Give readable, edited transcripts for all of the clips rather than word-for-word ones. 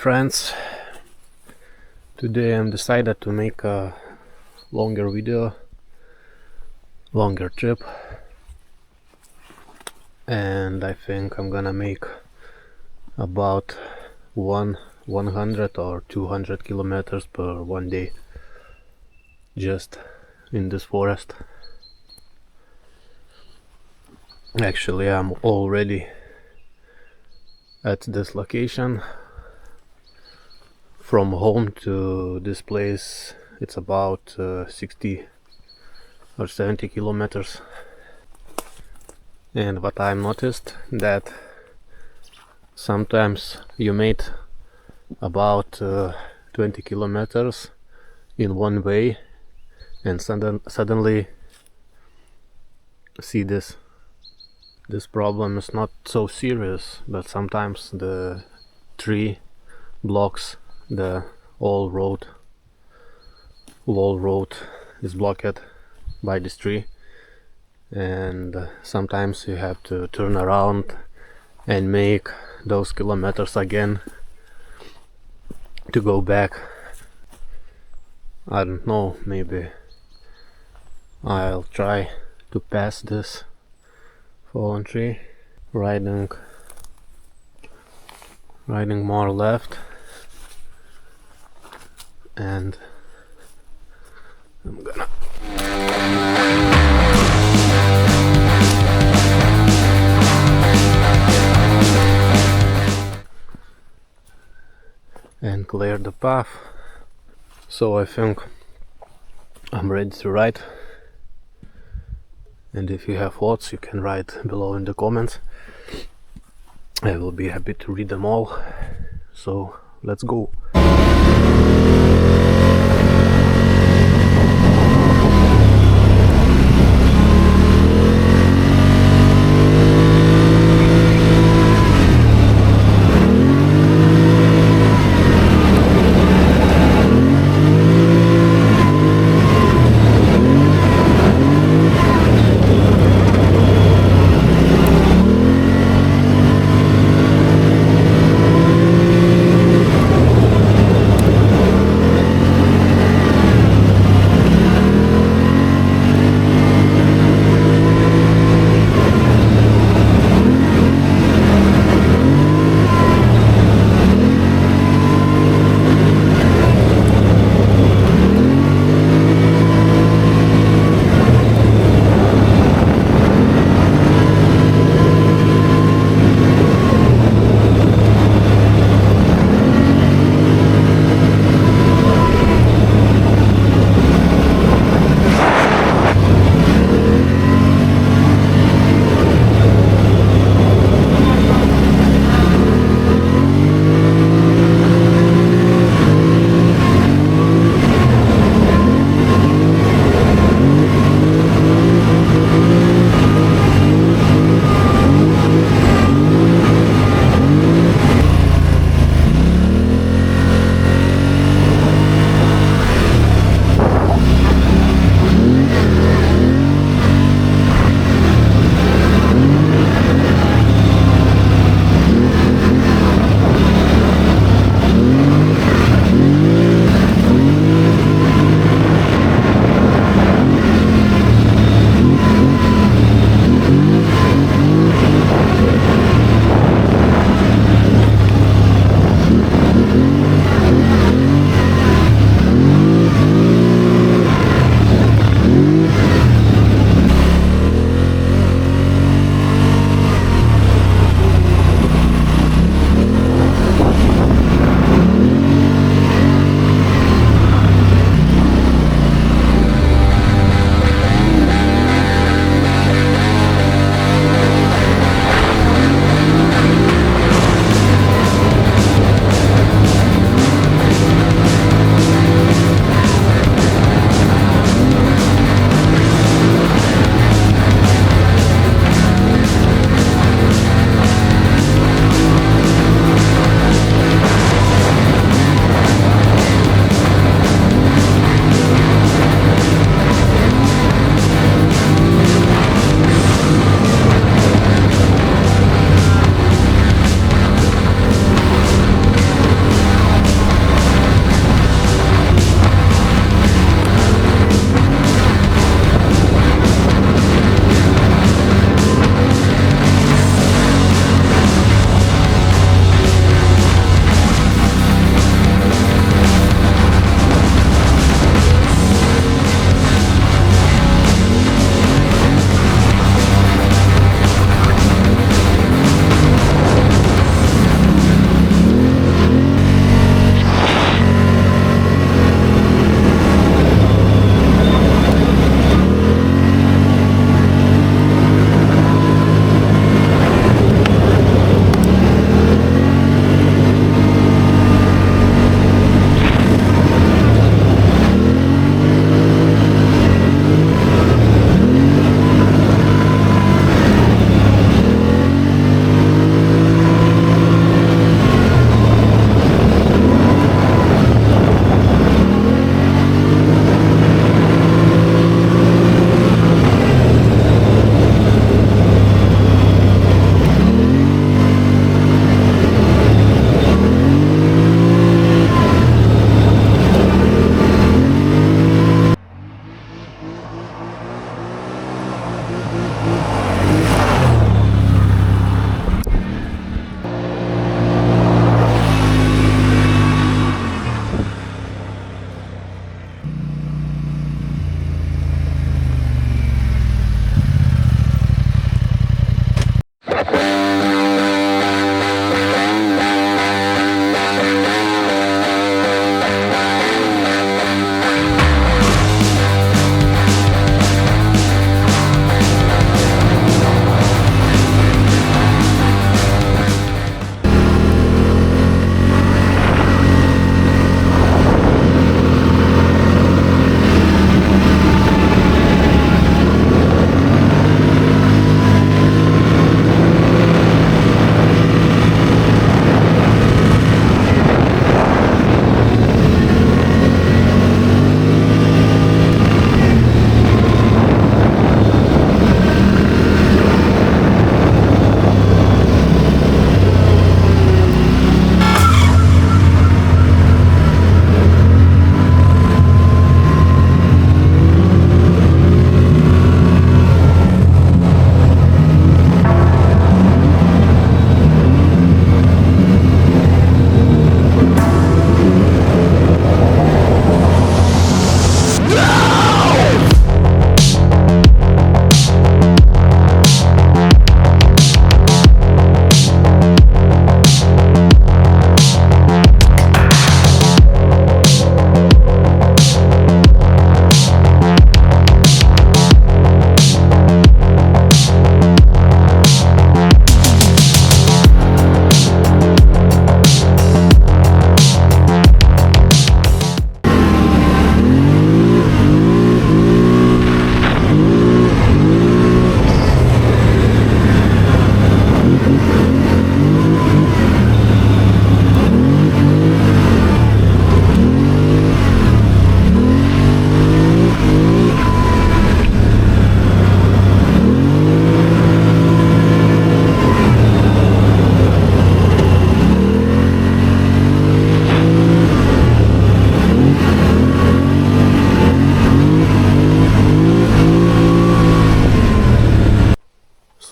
friends, today I'm decided to make a longer video, longer trip, and I think I'm gonna make about 100 or 200 kilometers per one day just in this forest. Actually, I'm already at this location. From home to this place it's about 60 or 70 kilometers, and what I noticed that sometimes you made about 20 kilometers in one way and suddenly see this problem is not so serious, but sometimes the tree blocks the whole road is blocked by this tree, and sometimes you have to turn around and make those kilometers again to go back. I don't know, maybe I'll try to pass this fallen tree, riding more left, and I'm gonna and clear the path. So I think I'm ready to ride, and if you have thoughts you can write below in the comments. I will be happy to read them all. So let's go.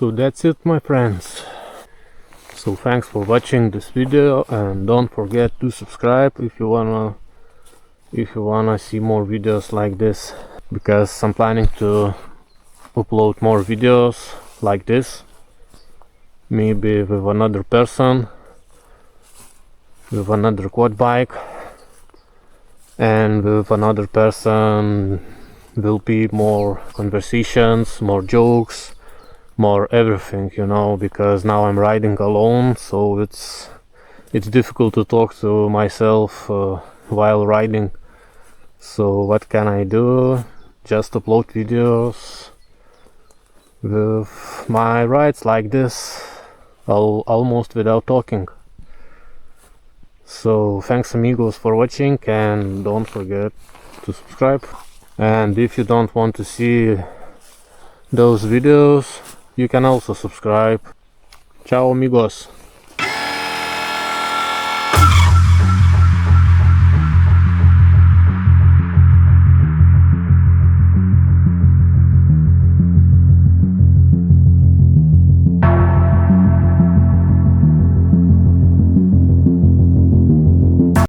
So that's it, my friends. So thanks for watching this video, and don't forget to subscribe if you wanna see more videos like this, because I'm planning to upload more videos like this, maybe with another person, with another quad bike, and with another person will be more conversations, more jokes, more everything, you know, because now I'm riding alone, so it's difficult to talk to myself while riding. So what can I do? Just upload videos with my rides like this, almost without talking. So thanks amigos for watching, and don't forget to subscribe. And if you don't want to see those videos, you can also subscribe. Ciao amigos.